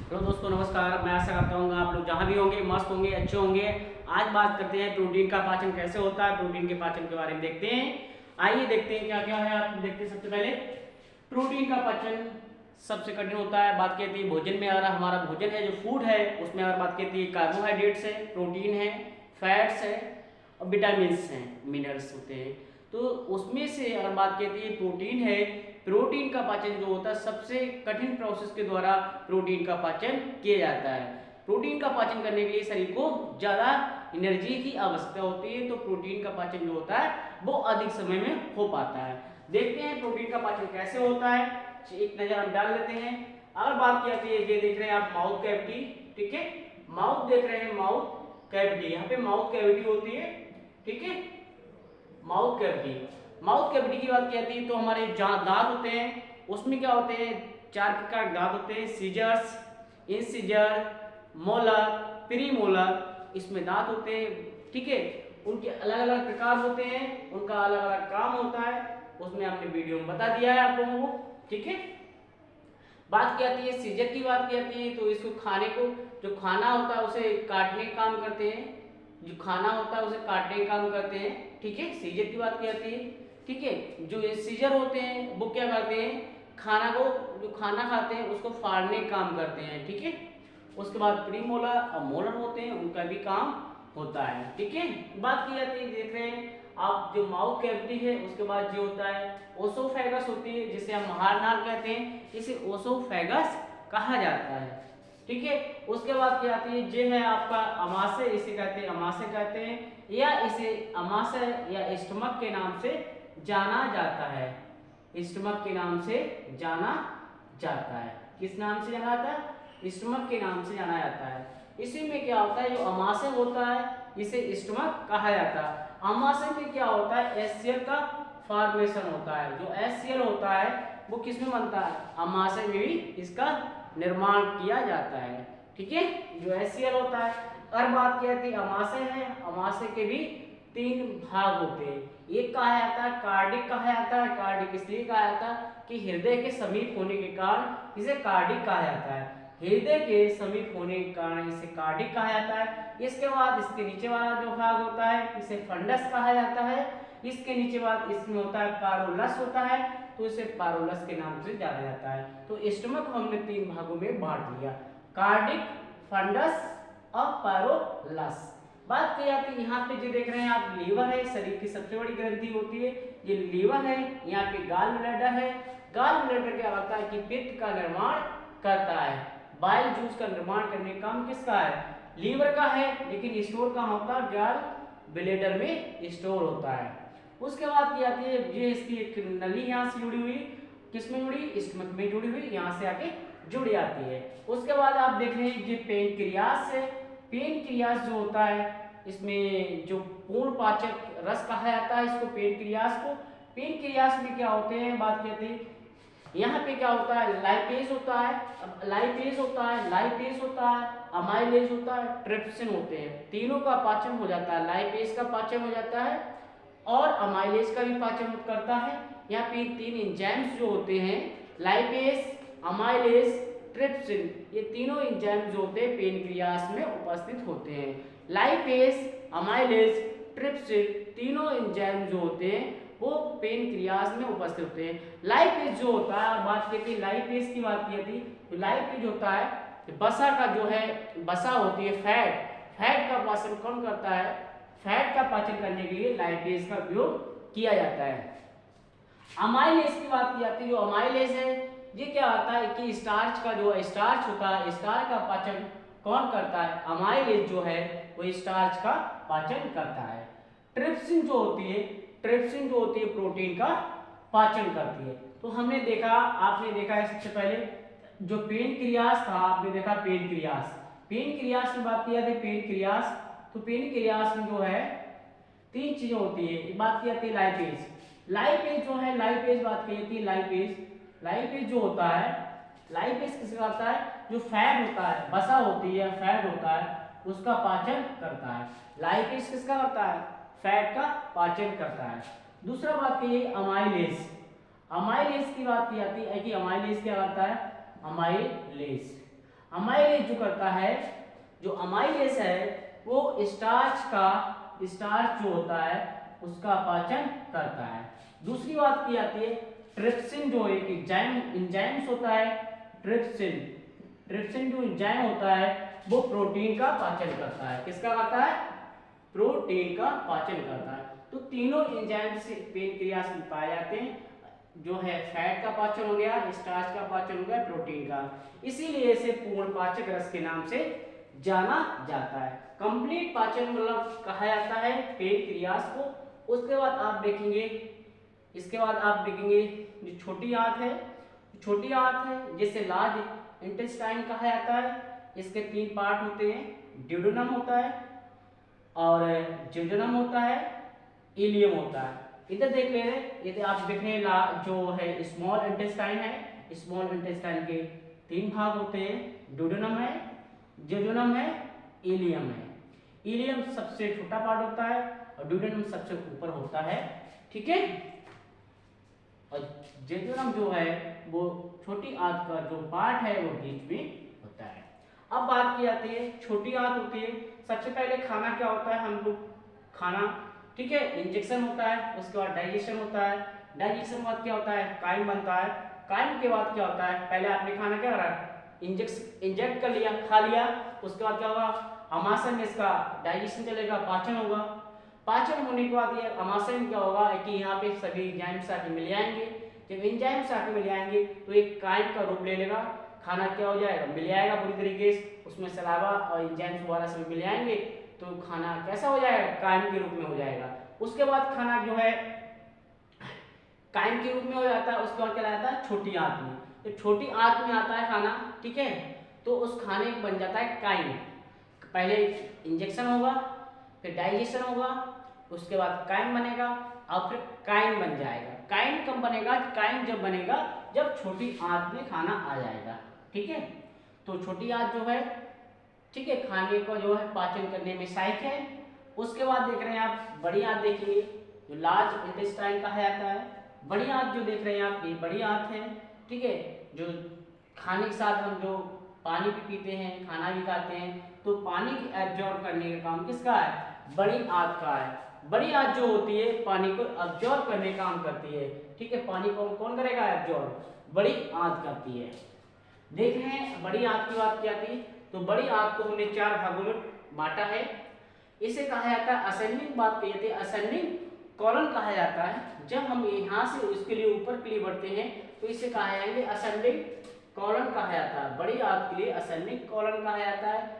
Hello दोस्तों, नमस्कार। मैं आशा करता हूँ आप लोग जहाँ भी होंगे मस्त होंगे, अच्छे होंगे। आज बात करते हैं प्रोटीन का पाचन कैसे होता है। प्रोटीन के पाचन के बारे में देखते हैं। आइए देखते हैं क्या क्या है। आप देखते हैं सबसे पहले प्रोटीन का पाचन सबसे कठिन होता है। बात कहती है भोजन में, अगर हमारा भोजन है जो फूड है उसमें अगर बात कहती है कार्बोहाइड्रेट्स है, प्रोटीन है, फैट्स है और विटामिन हैं, मिनरल्स होते हैं। तो उसमें से अगर बात कहती है प्रोटीन है, प्रोटीन का पाचन जो होता है सबसे कठिन प्रोसेस के द्वारा प्रोटीन का पाचन किया जाता है। प्रोटीन का पाचन करने के लिए शरीर को ज़्यादा एनर्जी की आवश्यकता होती है, तो प्रोटीन का पाचन जो होता है वो अधिक समय में हो पाता है। देखते हैं प्रोटीन का पाचन कैसे होता है, एक नज़र हम डाल लेते हैं। अगर बात की जाती है, ये देख रहे हैं आप माउथ कैविटी, ठीक है, माउथ देख रहे हैं, माउथ कैविटी, यहाँ पे माउथ कैविटी होती है, ठीक है, माउथ कैविटी। माउथ कैविटी की बात की जाती है तो हमारे जहाँ दांत होते हैं उसमें क्या होते हैं, 4 प्रकार के दांत होते हैं, सीजर्स, इंसिजर, मोलर, प्रीमोलर, इसमें दांत होते हैं, ठीक है। उनके अलग अलग प्रकार होते हैं, उनका अलग अलग काम होता है, उसमें हमने वीडियो में बता दिया है आप लोगों को, ठीक है। बात की जाती है सीजर की, बात की जाती है तो इसको खाने को, जो खाना होता है उसे काटने का काम करते हैं, जो खाना होता है उसे काटने का काम करते हैं, ठीक है, सीजर की बात की जाती है, ठीक है। जो सीजर होते हैं वो क्या करते हैं, खाना को, जो खाना खाते हैं उसको फाड़ने का काम करते हैं, ठीक है। उसके बाद प्रीमोलर और मोलर होते हैं, उनका भी काम होता है, ठीक है। बात की जाती है, देख रहे हैं आप, जो माउथ कैविटी है उसके बाद जो होता है ओसोफेगस होती है, जिसे हम महारनाल कहते हैं, इसे ओसोफेगस कहा जाता है, ठीक है। उसके बाद क्या आती है, ये है आपका अमाशय, इसे कहते हैं, अमाशय कहते हैं, या इसे अमाशय या स्टमक के नाम से जाना जाता है, स्टमक के नाम से जाना जाता है। किस नाम से जाना जाता है, स्टमक के नाम से जाना जाता है। इसी में क्या होता है, जो अमाशय होता है इसे स्टमक कहा जाता है। अमाशय में क्या होता है, एससीएल का फॉर्मेशन होता है। जो एससीएल होता है वो किस में बनता है, अमाशय में भी इसका निर्माण किया जाता है, ठीक है, जो एससीएल होता है। और बात क्या थी, अमाशय है, अमाशय के भी 3 भाग होते हैं। एक कहा जाता है कार्डिक कहा जाता है, कार्डिक इसलिए कहा जाता है कि हृदय के समीप होने के कारण इसे कार्डिक कहा जाता है, हृदय के समीप होने के कारण इसे कार्डिक कहा जाता है। इसके बाद इसके नीचे वाला जो भाग होता है इसे फंडस कहा जाता है। इसके नीचे बाद इसमें होता है पारोलस होता है, तो इसे पारोलस के नाम से जाना जाता है। तो स्टमक हमने 3 भागों में बांट लिया, कार्डिक, फंडस और पारोलस। बात की जाती है, यहाँ पे जो देख रहे हैं आप, लीवर है, शरीर की सबसे बड़ी ग्रंथि होती है, ये लीवर है। यहाँ पे गाल ब्लैडर है, गाल ब्लैडर क्या करता है कि पित्त का निर्माण करता है, बाइल जूस का निर्माण करने का काम किसका है, लीवर का है, लेकिन स्टोर कहाँ होता है, गाल ब्लैडर में स्टोर होता है। उसके बाद की जाती है, ये इसकी एक नली यहाँ से जुड़ी हुई, किसमें जुड़ी, स्टमक में जुड़ी हुई, यहाँ से आके जुड़ जाती है। उसके बाद आप देख रहे हैं ये पेनक्रियास है। पेनक्रियास जो होता है, इसमें जो पूर्ण पाचक रस कहा जाता है इसको, पेनक्रियास को। पेनक्रियास में क्या होते हैं, बात कहते हैं, यहाँ पे क्या होता है, लाइपेज होता है, लाइपेज होता है, लाइपेज होता है, अमाइलेज होता है, ट्रिप्सिन होते हैं। तीनों का पाचन हो जाता है, लाइपेज का पाचन हो जाता है और अमाइलेज का भी पाचन करता है। यहाँ पे 3 एंजाइम्स जो होते हैं, लाइपेज, अमाइलेज, ट्रिप्सिन, ये तीनों एंजाइम जो होते हैं पेनक्रियास में उपस्थित होते हैं। लाइपेज, अमाइलेज, ट्रिप्सिन, तीनों एंजाइम जो होते हैं वो पेनक्रियास में उपस्थित होते हैं। लाइपेज जो होता है, और बात करते हैं लाइपेज की, बात की थी तो लाइपेज होता है बसा का, जो है बसा होती है, फैट, फैट का पाचन कौन करता है, फैट का पाचन करने के लिए लाइपेज का उपयोग किया जाता है। अमाइलेज की बात की जाती है, जो अमाइलेज है ये क्या होता है कि स्टार्च का, जो स्टार्च होता है, स्टार्च का पाचन कौन करता है, अमाइलेज जो है वो स्टार्च का पाचन करता है। ट्रिप्सिन जो होती है, ट्रिप्सिन जो होती है प्रोटीन का पाचन करती है। तो हमने देखा, आपने देखा है सबसे पहले जो पेनक्रियास था, आपने देखा पेनक्रियास, पेनक्रियास की बात की जाती है, पेनक्रियास, तो पेनक्रियास में जो है 3 चीजें होती है। एक बात की जाती है लाइपेज, लाइपेज जो है, लाइपेज बात की जाती है, लाइपेज, लाइपेज जो होता है, लाइपेज किसका होता है, जो फैट होता है, वसा होती है, फैट होता है, उसका पाचन करता है। लाइपेज किसका करता है, फैट का पाचन करता है। दूसरा बात कहिए अमाइलेज, अमाइलेज की बात की जाती है कि अमाइलेज क्या करता है, अमाइलेज, अमाइलेज जो करता है, जो अमाइलेज है वो स्टार्च जो होता है उसका पाचन करता है। दूसरी बात की जाती है ट्रिप्सिन, जो एक इंजाइम्स होता है। ट्रिप्सिन जो इंजाइम होता है वो प्रोटीन का पाचन करता है। किसका करता है? प्रोटीन का पाचन करता है। तो तीनों एंजाइम से पेनक्रियास में पाए जाते हैं, जो है फैट का पाचन हो गया, स्टार्च का पाचन हो गया, प्रोटीन का। इसीलिए इसे पूर्ण पाचक रस के नाम से जाना जाता है। कंप्लीट पाचन मतलब कहा जाता है पेनक्रियास को। उसके बाद आप देखेंगे, इसके बाद आप देखेंगे जो छोटी आंत है, छोटी आंत है जिसे लार्ज इंटेस्टाइन कहा जाता है। इसके 3 पार्ट होते हैं, ड्यूडेनम होता है और जियोडेनम होता है, इलियम होता है। इधर देख ले रहे, ये आप देख रहे हैं जो है स्मॉल इंटेस्टाइन है। स्मॉल इंटेस्टाइन के 3 भाग होते हैं, ड्यूडेनम है, जियोडेनम है, इलियम है। इलियम सबसे छोटा पार्ट होता है और ड्यूडेनम सबसे ऊपर होता है, ठीक है। और जियोडेनम जो है वो छोटी आंत का जो पार्ट है वो बीच में होता है। अब बात की जाती है छोटी आंत होती है। सबसे पहले खाना क्या होता है, हम लोग खाना, ठीक है, इंजेक्शन होता है, उसके बाद डाइजेशन होता है, डाइजेशन के बाद क्या होता है, काइम बनता है, काइम के बाद क्या होता है, पहले आपने खाना क्या करा, इंजेक्ट कर लिया, खा लिया, उसके बाद क्या होगा, अमाशय में इसका डाइजेशन चलेगा, पाचन होगा। पाचन होने के बाद ये अमाशय में क्या होगा कि यहाँ पे सभी एंजाइम्स आके मिल जाएंगे। जब एंजाइम्स आके मिल जाएंगे तो एक काइम का रूप ले लेगा, खाना क्या हो जाएगा, मिल जाएगा पूरी तरीके से, उसमें सलावा और एंजाइम्स वगैरह सब मिल जाएंगे तो खाना कैसा हो जाएगा, काइम के रूप में हो जाएगा। उसके बाद खाना जो है काइम के रूप में हो जाता है। उसके बाद क्या जाता है, छोटी आंत में। तो छोटी आंत में आता है खाना, ठीक है, तो उस खाने में बन जाता है काइम। पहले इंजेक्शन होगा, फिर डाइजेशन होगा, उसके बाद काइम बनेगा और फिर काइम बन जाएगा। काइम कब बनेगा, काइम जब बनेगा जब छोटी आंत में खाना आ जाएगा, ठीक है। तो छोटी आंत जो है, ठीक है, खाने को जो है पाचन करने में सहायक है। उसके बाद देख रहे हैं आप बड़ी आंत देखेंगे, जो लार्ज इंटेस्टाइन कहा जाता है। बड़ी आंत जो देख रहे हैं आप, ये बड़ी आंत है, ठीक है, जो खाने के साथ हम जो पानी भी पीते हैं, खाना भी खाते हैं, तो पानी की एब्जॉर्ब करने का काम किसका है, बड़ी आंत का है। बड़ी आंत जो होती है पानी को एब्जॉर्ब करने का काम करती है, ठीक है। पानी को कौन करेगा एब्जॉर्ब, बड़ी आंत करती है। देख रहे हैं बड़ी आंत की बात की जाती है, तो बड़ी आंत को हमने 4 भागों में बांटा है। इसे कहा जाता है असेंडिंग, बात की जाती है असेंडिंग कॉलन कहा जाता है। जब हम यहाँ से उसके लिए ऊपर के लिए बढ़ते हैं तो इसे कहा जाएंगे असेंडिंग कॉलन कहा जाता है। बड़ी आंत के लिए असेंडिंग कॉलन कहा जाता है।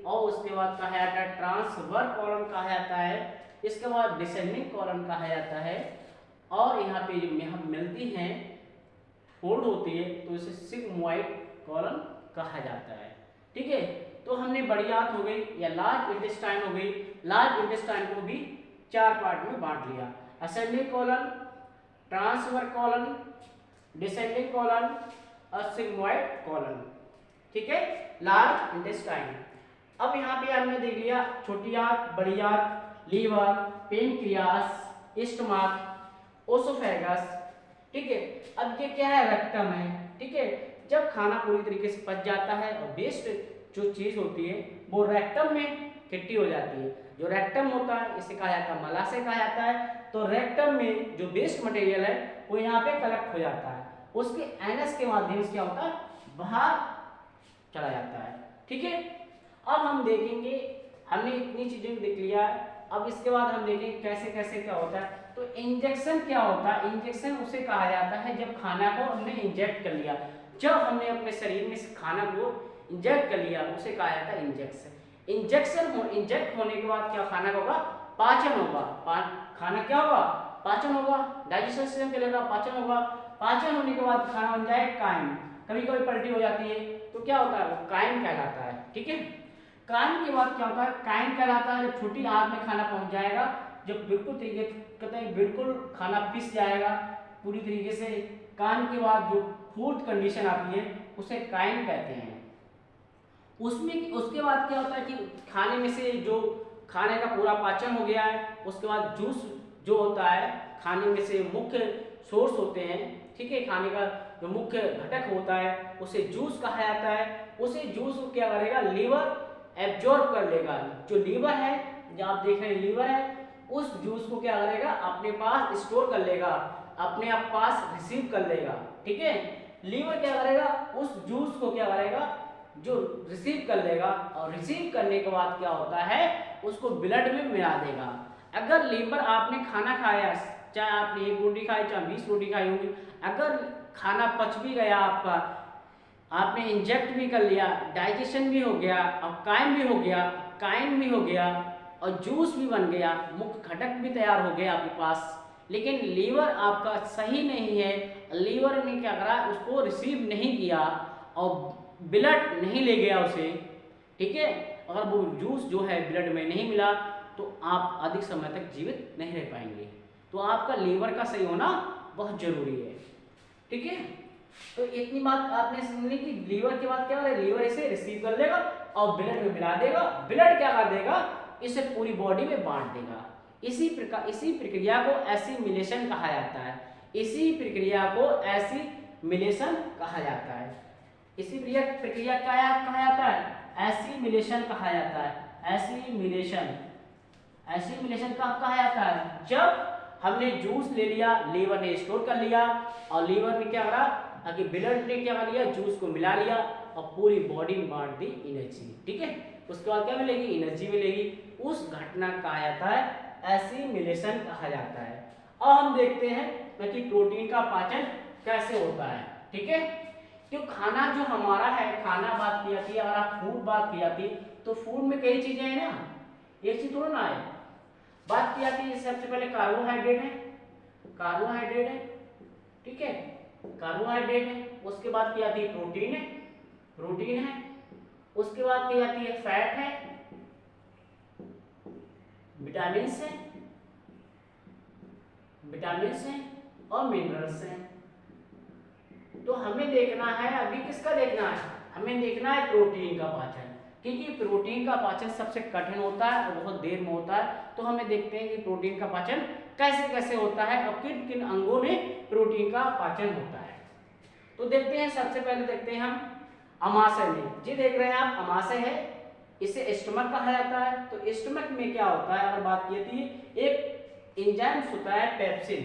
और उसके बाद कहा जाता है ट्रांसवर्स कॉलन कहा जाता है। इसके बाद डिसेंडिंग कॉलन कहा जाता है। और यहाँ पे जो यहाँ मिलती हैं फोल्ड होती है तो इसे सिग्मोइड कॉलन कहा जाता है, ठीक है। तो हमने बड़ी आंत हो गई या लार्ज इंटेस्टाइन हो गई, लार्ज इंटेस्टाइन को भी 4 पार्ट में बांट लिया, ascending colon, transverse colon, descending colon और सिग्मोइड कॉलन, ठीक है, लार्ज इंटेस्टाइन। अब यहाँ पे हमने देख लिया छोटी आंत, बड़ी आंत, लीवर, पेनक्रियास, स्टमक, ओसोफेगस, ठीक है। अब ये क्या है, रेक्टम है, ठीक है। जब खाना पूरी तरीके से पच जाता है और वेस्ट जो चीज होती है वो रेक्टम में इकट्ठी हो जाती है। जो रेक्टम होता है इसे कहा जाता है मलाशय कहा जाता है। तो रेक्टम में जो वेस्ट मटेरियल है वो यहाँ पे कलेक्ट हो जाता है, उसके एनस के माध्यम से क्या होता है, बाहर चला जाता है, ठीक है। अब हम देखेंगे, हमने इतनी चीजें देख लिया है, अब इसके बाद हम देखेंगे कैसे कैसे क्या होता है। तो इंजेक्शन क्या होता है, इंजेक्शन उसे कहा जाता है जब खाना को हमने इंजेक्ट कर लिया, जब हमने अपने शरीर में खाना को इंजेक्ट कर लिया उसे कहा जाता है इंजेक्शन। इंजेक्ट होने के बाद क्या खाना का होगा, पाचन होगा, खाना क्या होगा, पाचन होगा, डाइजेशन सिस्टम चलेगा, पाचन होगा। पाचन होने के बाद खाना बन जाए काइम। कभी कभी पलटी हो जाती है तो क्या होता है, वो काइम कहलाता है, ठीक है। काइम के बाद क्या होता है, काइम कहलाता है जब छोटी आंत में खाना पहुंच जाएगा, जब बिल्कुल तरीके कहते हैं बिल्कुल खाना पिस जाएगा पूरी तरीके से। काइम के बाद जो फोर्थ कंडीशन आती है उसे काइम कहते हैं। उसमें उसके बाद क्या होता है कि खाने में से जो खाने का पूरा पाचन हो गया है, उसके बाद जूस जो होता है खाने में से मुख्य सोर्स होते हैं, ठीक है, खाने का जो मुख्य घटक होता है उसे जूस कहा जाता है। उसे जूस को क्या करेगा, लीवर एब्जॉर्ब कर लेगा। जो लीवर है, जो आप देख रहे हैं लीवर है, उस जूस को क्या करेगा, अपने पास स्टोर कर लेगा, अपने आप पास रिसीव कर लेगा। ठीक है, लीवर क्या करेगा, उस जूस को क्या करेगा, जो रिसीव कर लेगा, और रिसीव करने के बाद क्या होता है, उसको ब्लड में मिला देगा। अगर लीवर, आपने खाना खाया, चाहे आपने 1 रोटी खाई चाहे 20 रोटी खाई होगी, अगर खाना पच भी गया आपका, आपने इंजेक्ट भी कर लिया, डाइजेशन भी हो गया, और कायम भी हो गया, कायम भी हो गया, और जूस भी बन गया, मुख्य घटक भी तैयार हो गया आपके पास, लेकिन लीवर आपका सही नहीं है, लीवर ने क्या करा, उसको रिसीव नहीं किया और ब्लड नहीं ले गया उसे। ठीक है, अगर वो जूस जो है ब्लड में नहीं मिला तो आप अधिक समय तक जीवित नहीं रह पाएंगे। तो आपका लीवर का सही होना बहुत जरूरी है। ठीक है, तो इतनी बात आपने सुनी कि लीवर के बाद क्या है, लीवर इसे रिसीव कर लेगा और ब्लड में मिला देगा, ब्लड क्या कर देगा, इसे पूरी बॉडी में बांट देगा। इसी प्रक्रिया को एसिमिलेशन कहा जाता है। इसी प्रक्रिया को एसिमिलेशन कहा जाता है। इसी प्रक्रिया क्या कहा जाता है, एसिमिलेशन कहा जाता है। एसिमिलेशन कब कहा जाता है, जब हमने जूस ले लिया, लीवर ने स्टोर कर लिया, और लीवर ने क्या करा, आगे ब्लड ने क्या कर लिया, जूस को मिला लिया और पूरी बॉडी में बांट दी एनर्जी। ठीक है, उसके बाद क्या मिलेगी, एनर्जी मिलेगी। उस घटना कहा जाता है एसिमिलेशन कहा जाता है। अब हम देखते हैं कि प्रोटीन का पाचन कैसे होता है। ठीक है, तो खाना जो हमारा है, खाना बात की जाती है, अगर आप फूड बात की जाती है तो फूड में कई चीजें हैं ना, एक चीज थोड़ा ना है, बात की जाती है। सबसे पहले कार्बोहाइड्रेट है, कार्बोहाइड्रेट है। ठीक है, कार्बोहाइड्रेट है। उसके बाद की जाती है प्रोटीन है, प्रोटीन है। उसके बाद की जाती है फैट है, विटामिन्स है, विटामिन्स हैं, और मिनरल्स हैं। तो हमें देखना है, अभी किसका देखना है, हमें देखना है प्रोटीन का पाचन, क्योंकि प्रोटीन का पाचन सबसे कठिन होता है और बहुत देर में होता है। तो हमें देखते हैं कि प्रोटीन का पाचन कैसे कैसे होता है और किन किन अंगों में प्रोटीन का पाचन होता है। तो देखते हैं, सबसे पहले देखते हैं हम अमाशय में। जी देख रहे हैं आप, अमाशय है, इसे स्टमक कहा जाता है। तो स्टमक में क्या होता है, अगर बात की जाती है, एक एंजाइम्स होता है पेप्सिन,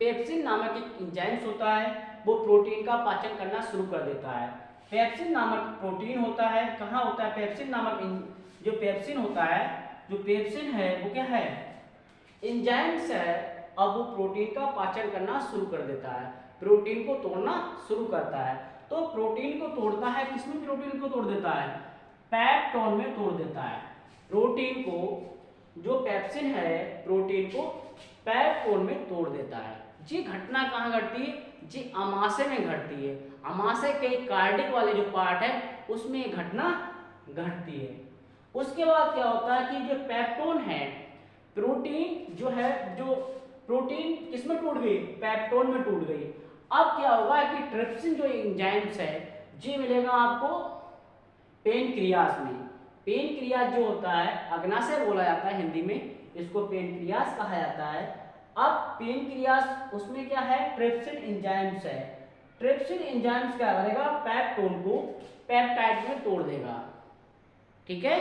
पेप्सिन नामक एक एंजाइम्स होता है, वो प्रोटीन का पाचन करना शुरू कर देता है। पेप्सिन नामक प्रोटीन होता है, कहाँ होता है, पेप्सिन नामक जो पेप्सिन होता है, जो पेप्सिन है वो क्या है, एंजाइम्स है, अब वो प्रोटीन का पाचन करना शुरू कर देता है, प्रोटीन को तोड़ना शुरू करता है। तो प्रोटीन को तोड़ता है, किसमें प्रोटीन को तोड़ देता है, पेप्टोन में तोड़ देता है। प्रोटीन को, जो पेप्सिन है, प्रोटीन को पेप्टोन में तोड़ देता है। जी घटना कहाँ घटती है, जी अमाशय में घटती है। अमाशय के कार्डिक वाले जो पार्ट है उसमें ये घटना घटती है। उसके बाद क्या होता है कि जो पेप्टोन है, प्रोटीन जो है, जो प्रोटीन किसमें टूट गई, पेप्टोन में टूट गई। अब क्या होगा कि ट्रिप्सिन जो एंजाइम्स है, जी मिलेगा आपको पेनक्रियास में। पेनक्रियास जो होता है, अग्नाशय बोला जाता है हिंदी में, इसको पेनक्रियास कहा जाता है। अब पेनक्रियास, उसमें क्या है, ट्रिप्सिन एंजाइम्स है। ट्रिप्सिन एंजाइम्स क्या करेगा, पेप्टोन को पेप्टाइड में तोड़ देगा। ठीक है,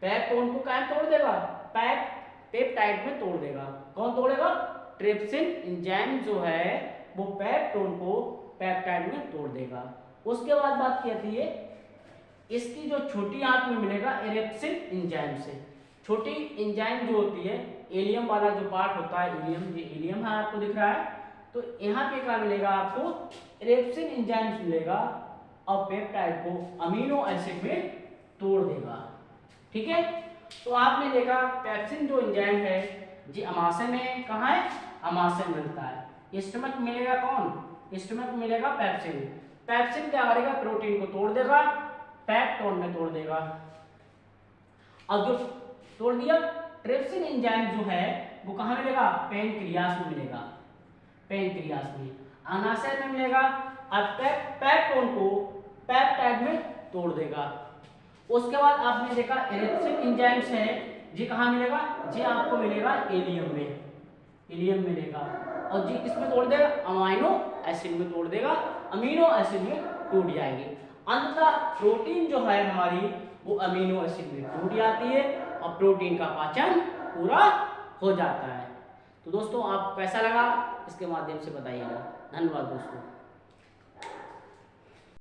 पेप्टोन को क्या तोड़ देगा, पेप्टाइड में तोड़ देगा। कौन तोड़ेगा, ट्रिप्सिन एंजाइम जो है वो पेप्टोन को पेप्टाइड में तोड़ देगा। उसके बाद बात की जाती है, इसकी जो छोटी आंत में मिलेगा एरेप्सिन एंजाइम से। छोटी एंजाइम जो होती है, इलियम वाला जो पार्ट होता है, इलियम, ये इलियम है आपको दिख रहा है, तो यहाँ पे क्या मिलेगा आपको, एरेप्सिन एंजाइम्स मिलेगा और पेप्टाइड को अमीनो एसिड में तोड़ देगा। ठीक है, तो आपने देखा पेप्सिन जो एंजाइम है जी अमाशय में, कहाँ है, अमाशय मिलता है। स्टमक मिलेगा कौन, स्टमक मिलेगा पेप्सिन। पेप्सिन क्या करेगा, प्रोटीन को तोड़ देगा, पेप्टोन में तोड़ देगा। अब जो तोड़ दिया, ट्रिप्सिन एंजाइम जो है वो कहाँ मिलेगा, पेनक्रियास में मिलेगा, पेनक्रियास में, अनाशय में मिलेगा। अब पेप्टोन को पेप्टाइड में तोड़ देगा। उसके बाद आपने देखा एरेप्सिन एंजाइम्स है जी, कहाँ मिलेगा, जी आपको मिलेगा इलियम में, इलियम मिलेगा। और जी किसमें तोड़ देगा, अमाइनो एसिड में तोड़ देगा, अमीनो एसिड में टूट जाएगी। अंततः प्रोटीन जो है हमारी वो अमीनो एसिड में टूट जाती है और प्रोटीन का पाचन पूरा हो जाता है। तो दोस्तों आप कैसा लगा इसके माध्यम से बताइएगा। धन्यवाद दोस्तों।